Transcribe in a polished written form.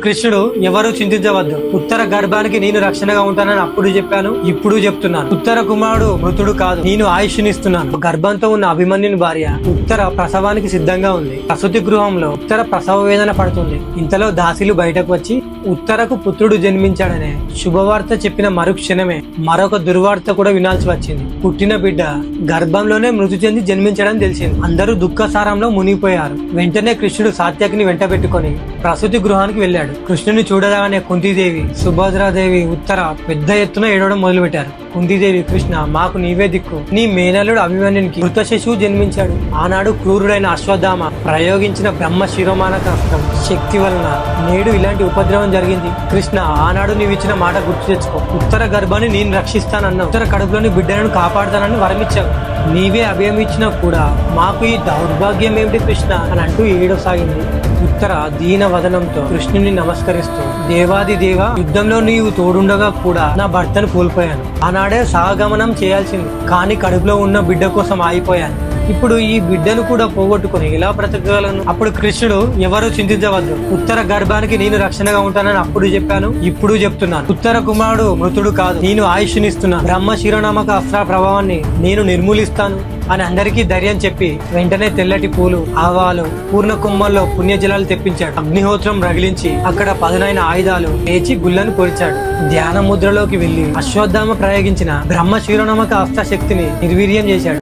కృష్ణుడు ఎవరు చింతించవద్దు, ఉత్తర గర్భానికి నేను రక్షణగా ఉంటానని అప్పుడు చెప్పాను, ఇప్పుడు చెప్తున్నాను. ఉత్తర కుమారుడు మృతుడు కాదు, నేను ఆయుష్నిస్తున్నాను. గర్భంతో ఉన్న అభిమన్యుని భార్య ఉత్తర ప్రసవానికి సిద్ధంగా ఉంది. ప్రసూతి గృహంలో ఉత్తర ప్రసవ వేదన పడుతుంది. ఇంతలో దాసీలు బయటకు వచ్చి ఉత్తరకు పుత్రుడు జన్మించాడనే శుభవార్త చెప్పిన మరుక్షణమే మరొక దుర్వార్త కూడా వినాల్సి వచ్చింది. పుట్టిన బిడ్డ గర్భంలోనే మృతి చెంది జన్మించడం తెలిసింది. అందరూ దుఃఖసారంలో మునిగిపోయారు. వెంటనే కృష్ణుడు సాత్యకిని వెంట పెట్టుకుని ప్రసూతి గృహానికి వెళ్ళాడు. కృష్ణుని చూడగానే కుంతీదేవి, సుభద్రాదేవి ఉత్తర పెద్ద ఎత్తున ఏడవడం మొదలు పెట్టారు. కుంతీదేవి, కృష్ణ మాకు నీవే దిక్కు, నీ మేనల్లుడు అభిమన్యునికి మృత శిశువు జన్మించాడు. ఆనాడు క్రూరుడైన అశ్వత్థామ ప్రయోగించిన బ్రహ్మ శిరోమానక అస్త్రం శక్తి వలన నేడు ఇలాంటి ఉపద్రవం జరిగింది. కృష్ణ, ఆనాడు నీవిచ్చిన మాట గుర్తు తెచ్చుకో. ఉత్తర గర్భాన్ని నేను రక్షిస్తానన్నావు, ఉత్తర కడుపులోని బిడ్డలను కాపాడుతానని వరమిచ్చావు. నీవే అభయం ఇచ్చినా కూడా మాకు ఈ దౌర్భాగ్యం ఏమిటి కృష్ణ అని అంటూ ఏడవసాగింది. ఉత్తర దీన వదనంతో కృష్ణుని నమస్కరిస్తూ, దేవాది దేవ, యుద్ధంలో నీవు తోడుండగా కూడా నా భర్తను కోల్పోయాను. ఆనాడే సహగమనం చేయాల్సింది, కానీ కడుపులో ఉన్న బిడ్డ కోసం ఆగిపోయాను. ఇప్పుడు ఈ బిడ్డను కూడా పోగొట్టుకుని ఎలా బ్రతకగలను? అప్పుడు కృష్ణుడు, ఎవరు చింతించవద్దు, ఉత్తర గర్భానికి నేను రక్షణగా ఉంటానని అప్పుడు చెప్పాను, ఇప్పుడు చెప్తున్నాను. ఉత్తర కుమారుడు మృతుడు కాదు, నేను ఆయుష్నిస్తున్నాను. బ్రహ్మ శిరోనామక అస్త్ర ప్రభావాన్ని నేను నిర్మూలిస్తాను అని అందరికీ ధైర్యం చెప్పి వెంటనే తెల్లటి పూలు, ఆవాలు, పూర్ణ కుంభంలో పుణ్యజలాలు తెప్పించాడు. అగ్నిహోత్రం రగిలించి అక్కడ పదునైన ఆయుధాలు లేచి గుళ్ళను పొరిచాడు. ధ్యాన ముద్రలోకి వెళ్లి అశ్వత్థామ ప్రయోగించిన బ్రహ్మ శిరోనామక అస్త్ర శక్తిని నిర్వీర్యం చేశాడు.